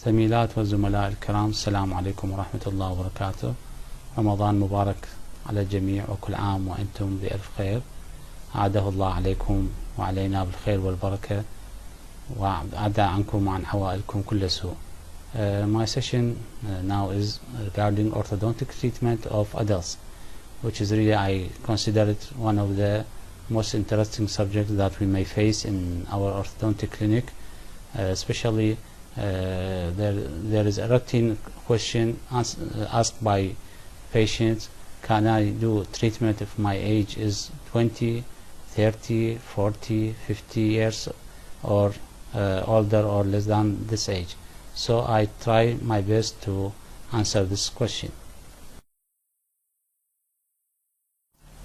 زميلات والزملاء الكرام، السلام عليكم ورحمة الله وبركاته. رمضان مبارك على الجميع، وكل عام وأنتم بألف خير. أعاده الله عليكم وعلينا بالخير والبركة، وأعدى عنكم وعن عوائلكم كل سوء. My session now is regarding orthodontic treatment of adults, which is really, I consider it one of the most interesting subjects that we may face in our orthodontic clinic, especially there is a routine question asked by patients: can I do treatment if my age is 20, 30, 40, 50 years or older or less than this age? So I try my best to answer this question.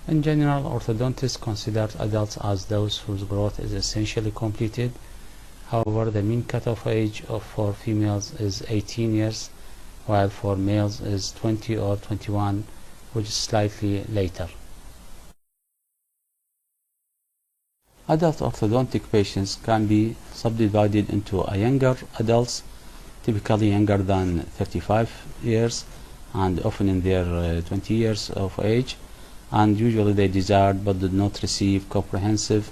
In general, orthodontists consider adults as those whose growth is essentially completed. However, the mean cutoff age for females is 18 years, while for males is 20 or 21, which is slightly later. Adult orthodontic patients can be subdivided into younger adults, typically younger than 35 years and often in their 20 years of age, and usually they desired but did not receive comprehensive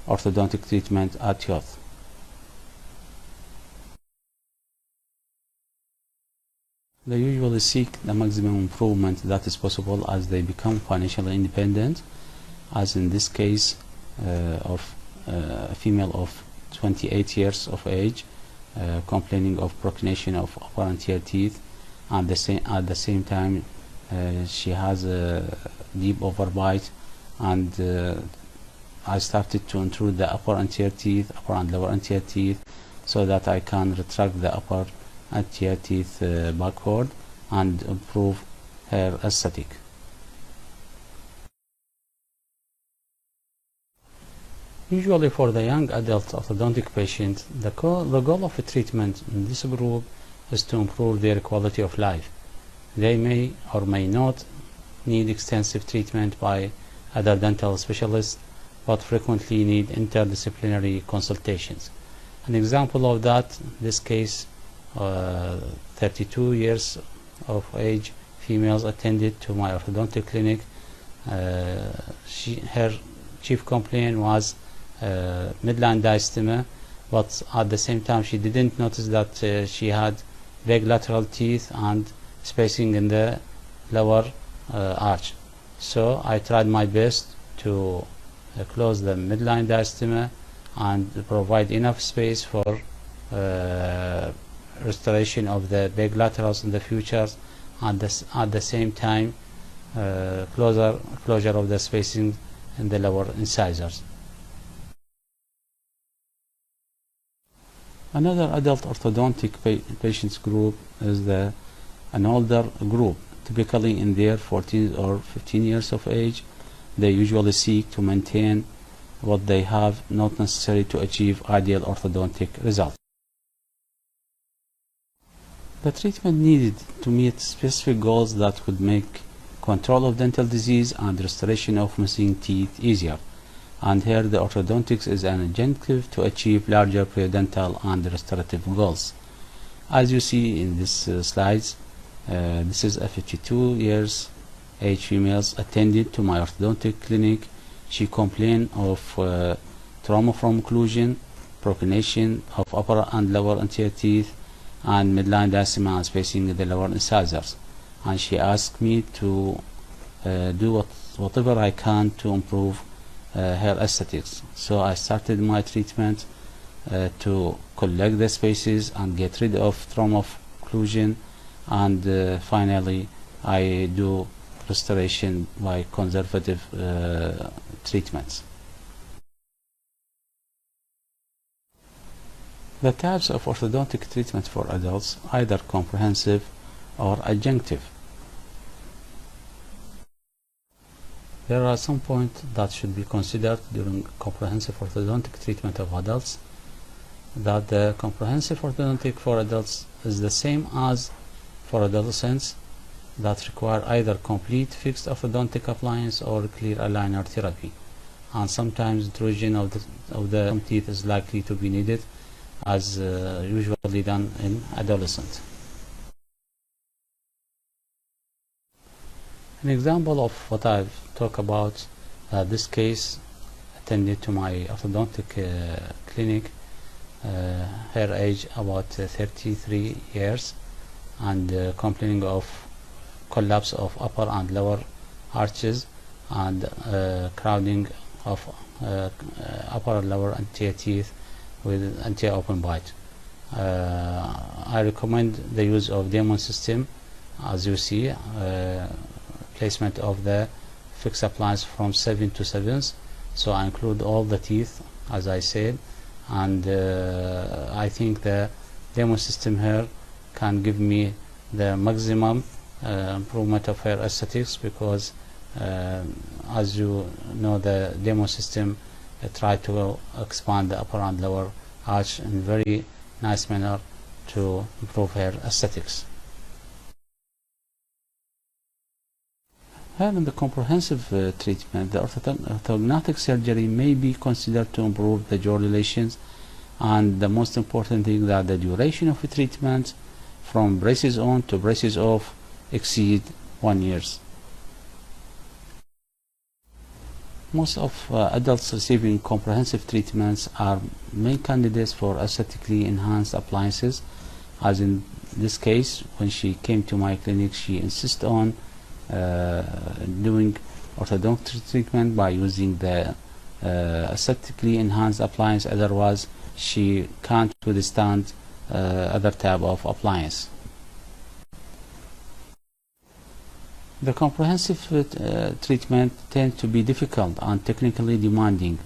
orthodontic treatment at youth. They usually seek the maximum improvement that is possible as they become financially independent, as in this case of a female of 28 years of age complaining of procrustation of upper anterior teeth, and at the same time she has a deep overbite, and I started to intrude the upper anterior teeth, upper and lower anterior teeth, so that I can retract the upper anterior teeth backward and improve her aesthetic. Usually for the young adult orthodontic patient, the goal of the treatment in this group is to improve their quality of life. They may or may not need extensive treatment by other dental specialists, but frequently need interdisciplinary consultations. An example of that, this case, 32 years of age females attended to my orthodontic clinic. Her chief complaint was midline diastema, but at the same time she didn't notice that she had big lateral teeth and spacing in the lower arch. So I tried my best to close the midline diastema and provide enough space for restoration of the big laterals in the future, and at the same time closure of the spacing in the lower incisors. Another adult orthodontic patients group is an older group, typically in their 14 or 15 years of age. They usually seek to maintain what they have, not necessarily to achieve ideal orthodontic results. The treatment needed to meet specific goals that would make control of dental disease and restoration of missing teeth easier. And here the orthodontics is an adjunctive to achieve larger periodontal and restorative goals. As you see in this slides, this is a 52 years age female attended to my orthodontic clinic. She complained of trauma from occlusion, procrustation of upper and lower anterior teeth, and midline diastema and spacing in the lower incisors. And she asked me to do whatever I can to improve her aesthetics. So I started my treatment to collect the spaces and get rid of trauma of occlusion, and finally I do restoration by conservative treatments. The types of orthodontic treatment for adults, either comprehensive or adjunctive. There are some points that should be considered during comprehensive orthodontic treatment of adults. That the comprehensive orthodontic for adults is the same as for adolescents, that require either complete fixed orthodontic appliance or clear aligner therapy, and sometimes intrusion of the teeth is likely to be needed, as usually done in adolescent. An example of what I've talked about, this case attended to my orthodontic clinic, her age about 33 years, and complaining of collapse of upper and lower arches and crowding of upper and lower anterior teeth with anterior open bite. I recommend the use of Demon system, as you see, placement of the fixed appliance from 7 to 7s, so I include all the teeth as I said, and I think the Demon system here can give me the maximum improvement of hair aesthetics, because as you know, the Demon system try to expand the upper and lower arch in very nice manner to improve hair aesthetics. Here in the comprehensive treatment, the orthodontic surgery may be considered to improve the jaw relations, and the most important thing that the duration of the treatment from braces on to braces off exceed 1 year. Most of adults receiving comprehensive treatments are main candidates for aesthetically enhanced appliances, as in this case when she came to my clinic she insisted on doing orthodontic treatment by using the aesthetically enhanced appliance, otherwise she can't withstand other type of appliance. The comprehensive treatment tends to be difficult and technically demanding,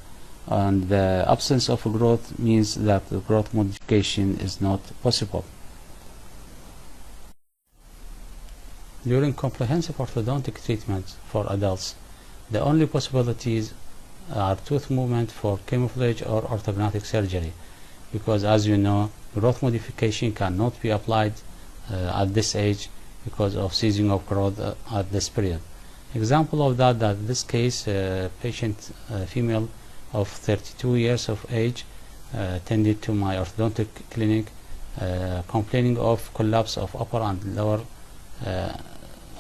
and the absence of growth means that the growth modification is not possible. During comprehensive orthodontic treatment for adults, the only possibilities are tooth movement for camouflage or orthodontic surgery, because as you know, growth modification cannot be applied at this age because of ceasing of growth at this period. Example of that this case, patient female of 32 years of age attended to my orthodontic clinic complaining of collapse of upper and lower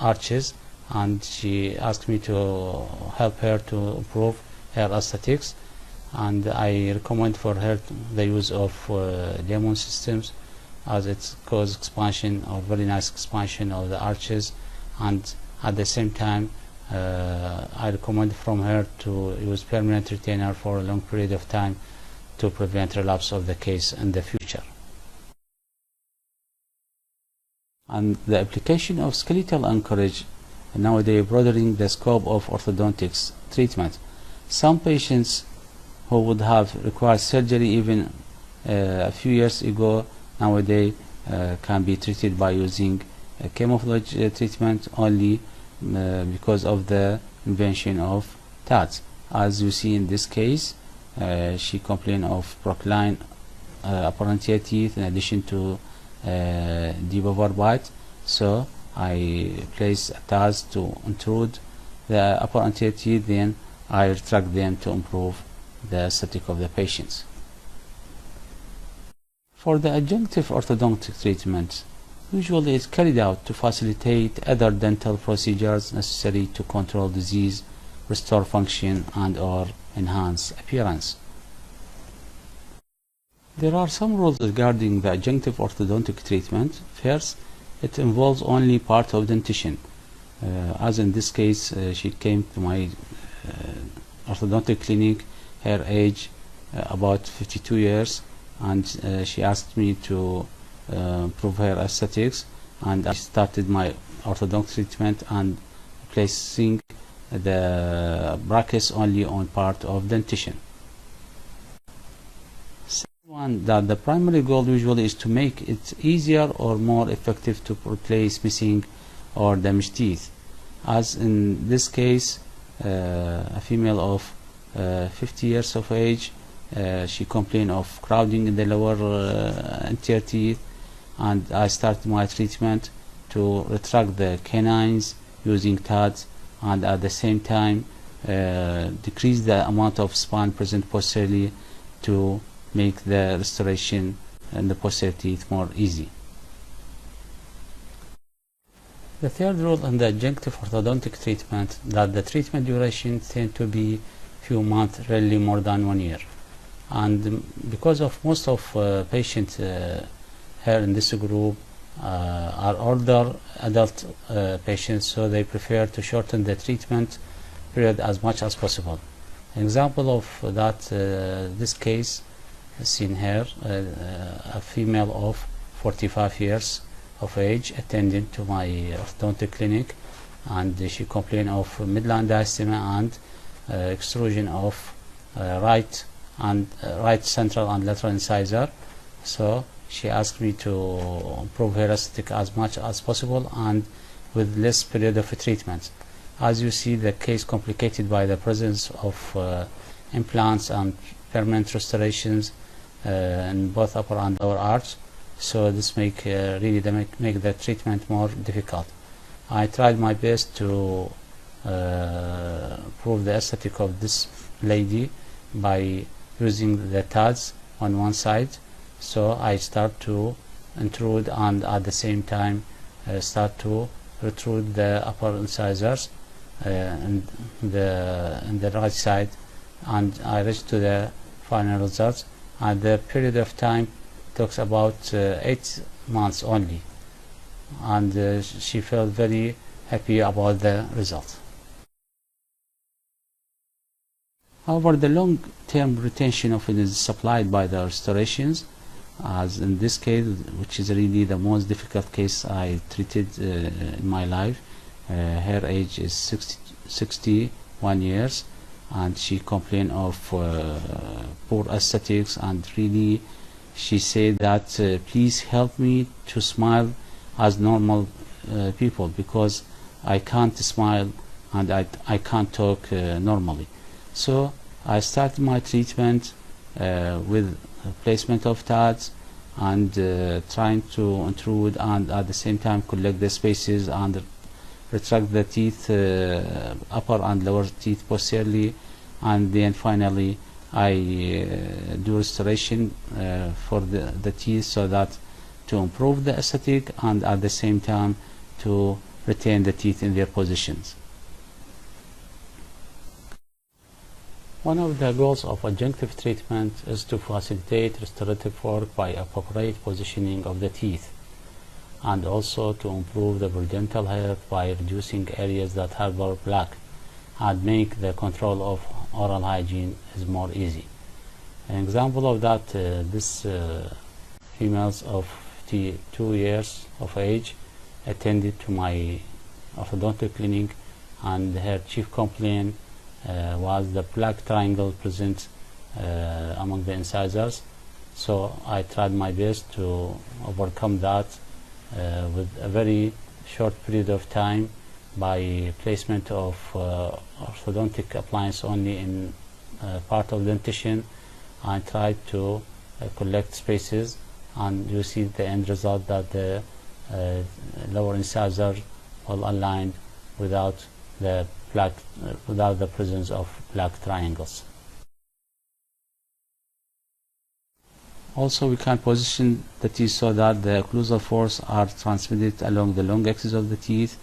arches, and she asked me to help her to improve her aesthetics, and I recommend for her the use of Demon systems, as it causes expansion or very nice expansion of the arches, and at the same time I recommend from her to use permanent retainer for a long period of time to prevent relapse of the case in the future. And the application of skeletal anchorage nowadays broadening the scope of orthodontics treatment. Some patients who would have required surgery even a few years ago nowadays can be treated by using camouflage treatment only because of the invention of tats. As you see in this case, she complained of procline upper anterior teeth in addition to deep over bite, so I place tats to intrude the upper anterior teeth, then I retract them to improve the aesthetic of the patients. For the adjunctive orthodontic treatment, usually it's carried out to facilitate other dental procedures necessary to control disease, restore function, and or enhance appearance. There are some rules regarding the adjunctive orthodontic treatment. First, it involves only part of dentition. As in this case, she came to my orthodontic clinic, her age about 52 years, and she asked me to improve her aesthetics, and I started my orthodontic treatment and placing the brackets only on part of dentition. One, that the primary goal usually is to make it easier or more effective to replace missing or damaged teeth. As in this case, a female of 50 years of age, she complained of crowding in the lower anterior teeth, and I started my treatment to retract the canines using tats, and at the same time decrease the amount of spine present posteriorly to make the restoration and the posterior teeth more easy. The third rule in the adjunctive orthodontic treatment that the treatment duration tend to be few months, rarely more than 1 year. And because of most of patients here in this group are older adult patients, so they prefer to shorten the treatment period as much as possible. An example of that, this case seen here, a female of 45 years of age attending to my orthodontic clinic, and she complained of midline diastema and extrusion of right central and lateral incisor. So she asked me to improve her aesthetic as much as possible and with less period of treatment. As you see, the case complicated by the presence of implants and permanent restorations in both upper and lower arch. So this make the treatment more difficult. I tried my best to improve the aesthetic of this lady by using the TADs on one side. So I start to intrude and at the same time start to protrude the upper incisors in the right side, and I reach to the final results. And the period of time talks about 8 months only, and she felt very happy about the result. However, the long-term retention of it is supplied by the restorations, as in this case, which is really the most difficult case I treated in my life. Her age is 61 years, and she complained of poor aesthetics, and really she said that please help me to smile as normal people, because I can't smile and I can't talk normally. So I started my treatment with placement of TADs and trying to intrude and at the same time collect the spaces and retract the teeth, upper and lower teeth posteriorly, and then finally I do restoration for the teeth, so that to improve the aesthetic and at the same time to retain the teeth in their positions. One of the goals of adjunctive treatment is to facilitate restorative work by appropriate positioning of the teeth, and also to improve the periodontal health by reducing areas that harbor plaque and make the control of oral hygiene is more easy. An example of that, this females of 52 years of age attended to my orthodontic clinic, and her chief complaint was the plaque triangle present among the incisors. So I tried my best to overcome that with a very short period of time by placement of orthodontic appliance only in part of dentition. I tried to collect spaces, and you see the end result that the lower incisor all aligned without the plaque, without the presence of plaque triangles. Also, we can position the teeth so that the occlusal force are transmitted along the long axis of the teeth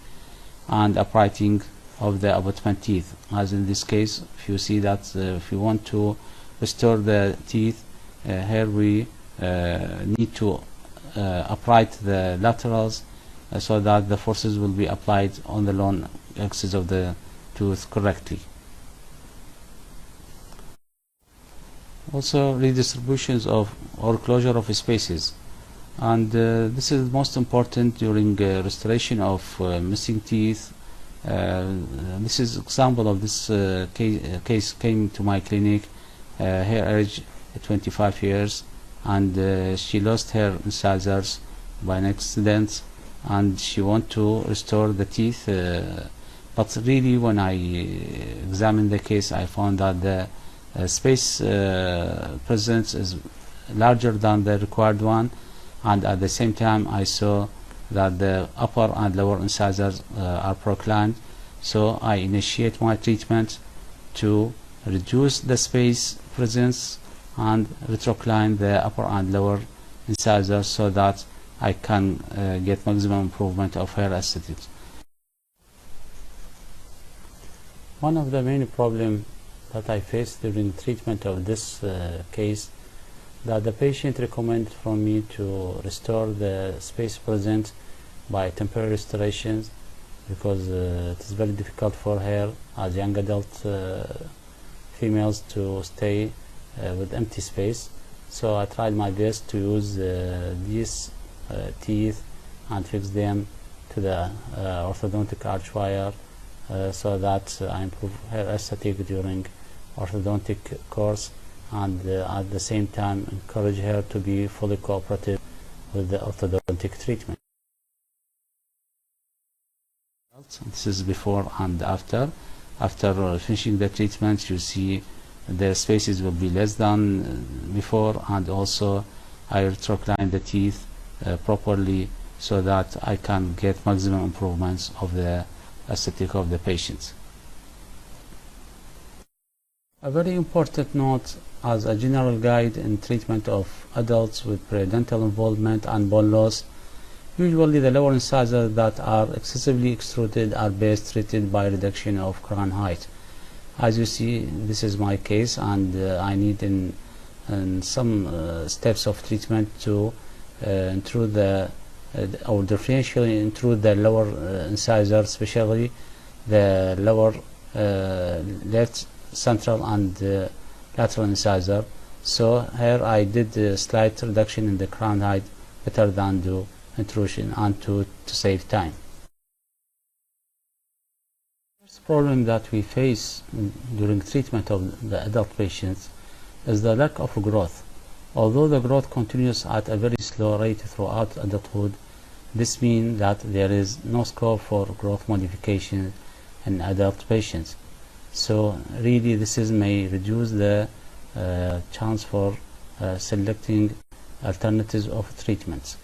and uprighting of the abutment teeth. As in this case, if you see that if you want to restore the teeth, here we need to upright the laterals so that the forces will be applied on the long axis of the tooth correctly. Also, redistributions of or closure of spaces, and this is most important during restoration of missing teeth. This is example of this case came to my clinic. Her age 25 years, and she lost her incisors by an accident, and she want to restore the teeth, but really when I examined the case, I found that the space presence is larger than the required one, and at the same time I saw that the upper and lower incisors are proclaimed. So I initiate my treatment to reduce the space presence and retrocline the upper and lower incisors so that I can get maximum improvement of hair aesthetics. One of the main problems that I faced during treatment of this case, that the patient recommended from me to restore the space present by temporary restorations, because it is very difficult for her as young adult females to stay with empty space. So I tried my best to use these teeth and fix them to the orthodontic arch wire so that I improve her aesthetic during orthodontic course, and at the same time encourage her to be fully cooperative with the orthodontic treatment. This is before and after. After finishing the treatment, you see the spaces will be less than before, and also I retrocline the teeth properly so that I can get maximum improvements of the aesthetic of the patients. A very important note as a general guide in treatment of adults with periodontal involvement and bone loss: usually the lower incisors that are excessively extruded are best treated by reduction of crown height. As you see, this is my case, and I need in some steps of treatment to intrude the or differentially intrude the lower incisor, especially the lower left central and lateral incisor. So here I did a slight reduction in the crown height, better than do intrusion, and to save time. The first problem that we face during treatment of the adult patients is the lack of growth. Although the growth continues at a very slow rate throughout adulthood, this means that there is no scope for growth modification in adult patients. So really this may reduce the chance for selecting alternatives of treatments.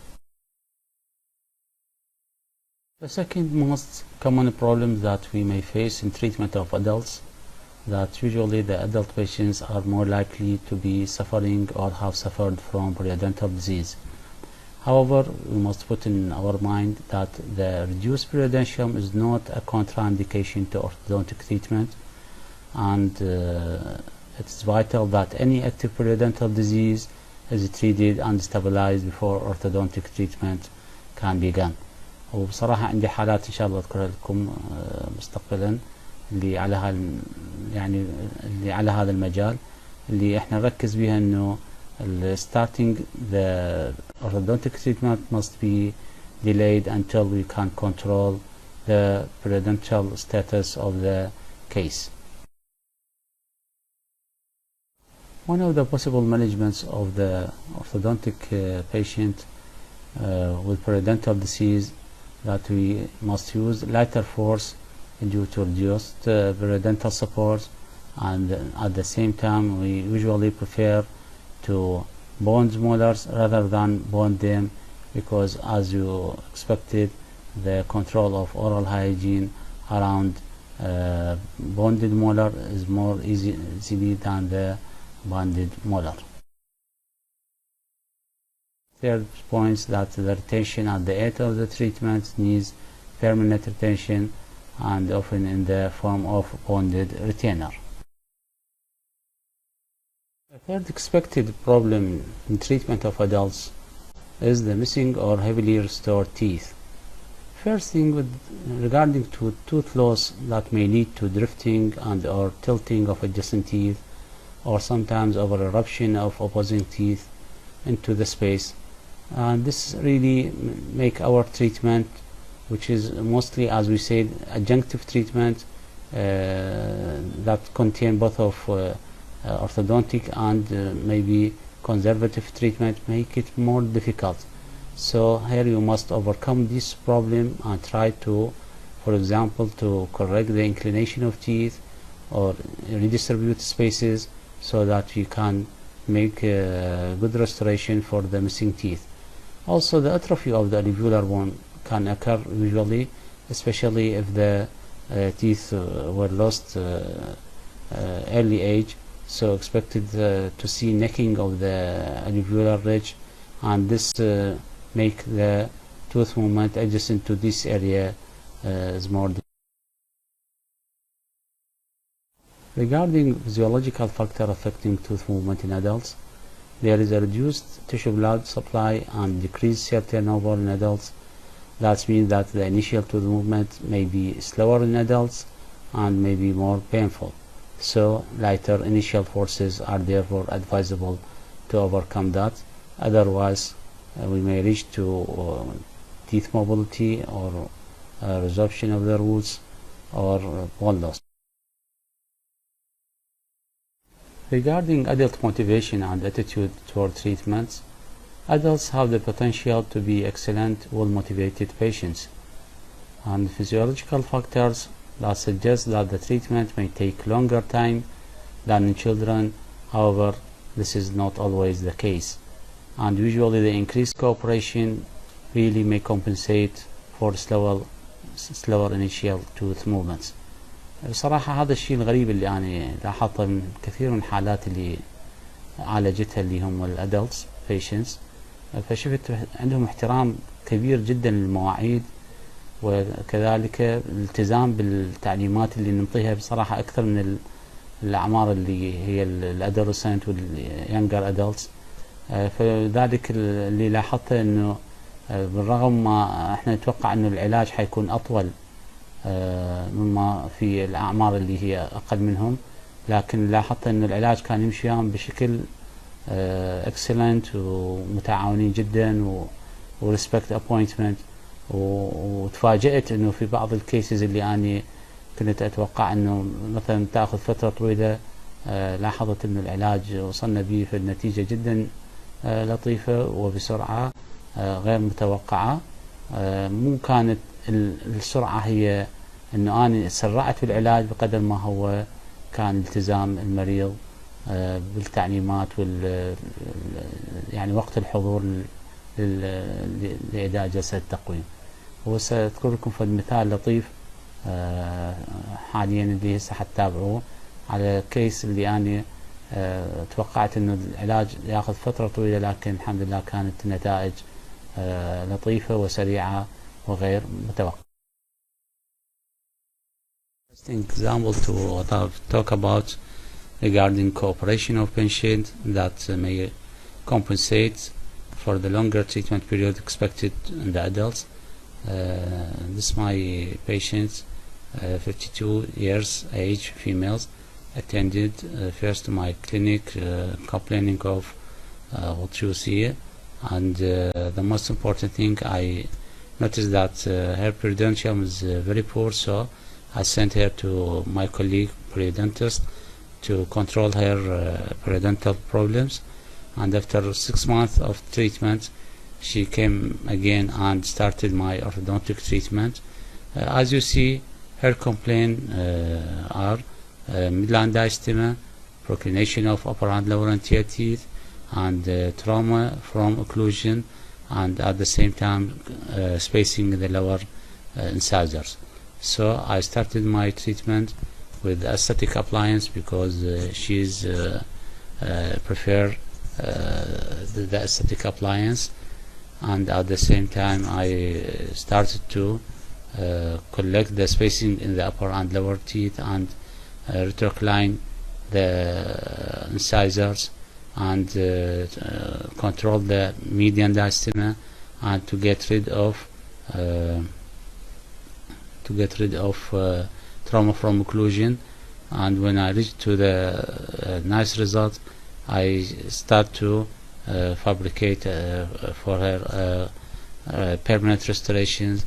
The second most common problem that we may face in treatment of adults, that usually the adult patients are more likely to be suffering or have suffered from periodontal disease. However, we must put in our mind that the reduced periodontium is not a contraindication to orthodontic treatment, and it is vital that any active periodontal disease is treated and stabilized before orthodontic treatment can begin. وبصراحة عندي حالات إن شاء الله أذكرها لكم مستقبلا اللي على هذا المجال اللي إحنا نركز بها إنه starting the orthodontic treatment must be delayed until we can control the periodontal status of the case. One of the possible managements of the orthodontic patient with periodontal disease, that we must use lighter force due to reduced periodontal support, and at the same time we usually prefer to bond molars rather than bond them, because as you expected, the control of oral hygiene around bonded molar is more easily than the bonded molar. Third point is that the retention at the end of the treatment needs permanent retention, and often in the form of bonded retainer. The third expected problem in treatment of adults is the missing or heavily restored teeth. First thing regarding to tooth loss, that may lead to drifting and or tilting of adjacent teeth, or sometimes over eruption of opposing teeth into the space. And this really make our treatment, which is mostly, as we said, adjunctive treatment that contain both of orthodontic and maybe conservative treatment, make it more difficult. So here you must overcome this problem and try to, for example, to correct the inclination of teeth or redistribute spaces so that you can make good restoration for the missing teeth. Also, the atrophy of the alveolar bone can occur usually, especially if the teeth were lost early age. so expected to see necking of the alveolar ridge, and this make the tooth movement adjacent to this area is more. Regarding physiological factor affecting tooth movement in adults, there is a reduced tissue blood supply and decreased cell turnover in adults. That means that the initial tooth movement may be slower in adults and may be more painful. So lighter initial forces are therefore advisable to overcome that. Otherwise, we may reach to teeth mobility or resorption of the roots or bone loss. Regarding adult motivation and attitude toward treatments, adults have the potential to be excellent, well-motivated patients, and physiological factors that suggest that the treatment may take longer time than in children. However, this is not always the case, and usually the increased cooperation really may compensate for slower initial tooth movements. بصراحة هذا الشيء الغريب اللي أنا لاحظته من كثير من الحالات اللي عالجتها اللي هم الادلتس patients، فشفت عندهم احترام كبير جدا للمواعيد، وكذلك الالتزام بالتعليمات اللي نعطيها بصراحة أكثر من الأعمار اللي هي الادolescent واليونجر ادلتس. فذلك اللي لاحظته إنه بالرغم ما احنا نتوقع إنه العلاج حيكون أطول مما في الأعمار اللي هي أقل منهم، لكن لاحظت أن العلاج كان يمشي بشكل excellent ومتعاونين جدا وريسبكت ابوينتمنت. وتفاجأت أنه في بعض الكيسز اللي أنا كنت أتوقع أنه مثلا تأخذ فترة طويلة، لاحظت أن العلاج وصلنا به في النتيجة جدا لطيفة وبسرعة غير متوقعة. مو كانت السرعة هي أنه أنا سرعت في العلاج بقدر ما هو كان التزام المريض بالتعليمات يعني وقت الحضور لإداء جلسة التقويم. وسأذكر لكم في مثال لطيف حاليا اللي هسه حتتابعوه على كيس اللي أنا توقعت أنه العلاج يأخذ فترة طويلة، لكن الحمد لله كانت النتائج لطيفة وسريعة وغير متوقع. Example to what I've talked about regarding cooperation of patient that may compensate for the longer treatment period expected in the adults. This my patient, 52 years age, females, attended first to my clinic complaining of what you see, and the most important thing, I noticed that her periodontium is very poor, so I sent her to my colleague periodontist to control her periodontal problems. And after 6 months of treatment, she came again and started my orthodontic treatment. As you see, her complaints are midline diastema, proclination of upper and lower anterior teeth, and trauma from occlusion, and at the same time spacing the lower incisors. So I started my treatment with aesthetic appliance because she's prefer the aesthetic appliance, and at the same time I started to collect the spacing in the upper and lower teeth and retrocline the incisors and control the median diastema, and to get rid of trauma from occlusion. And when I reached to the nice result, I start to fabricate for her permanent restorations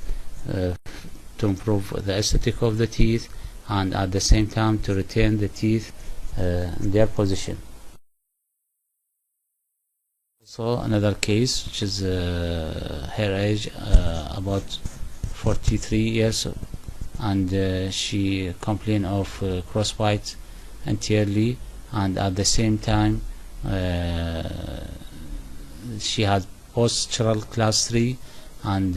to improve the aesthetic of the teeth, and at the same time to retain the teeth in their position. So another case, which is her age about 43 years, and she complained of crossbite anteriorly, and at the same time she had postural class 3, and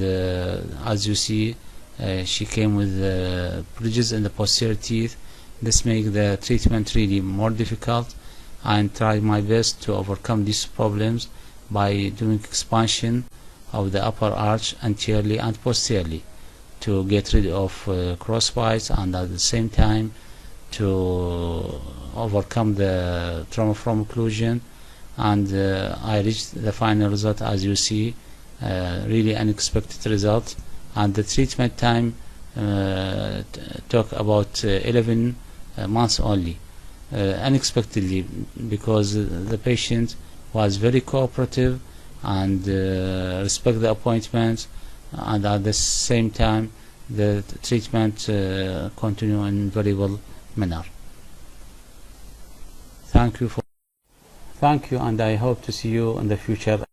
as you see, she came with bridges in the posterior teeth. This makes the treatment really more difficult, and try my best to overcome these problems by doing expansion of the upper arch anteriorly and posteriorly to get rid of crossbites, and at the same time to overcome the trauma from occlusion. And I reached the final result, as you see, really unexpected result. And the treatment time took about 11 months only, unexpectedly, because the patient was very cooperative and respect the appointment, and at the same time the treatment continue in very well manner. Thank you, and I hope to see you in the future.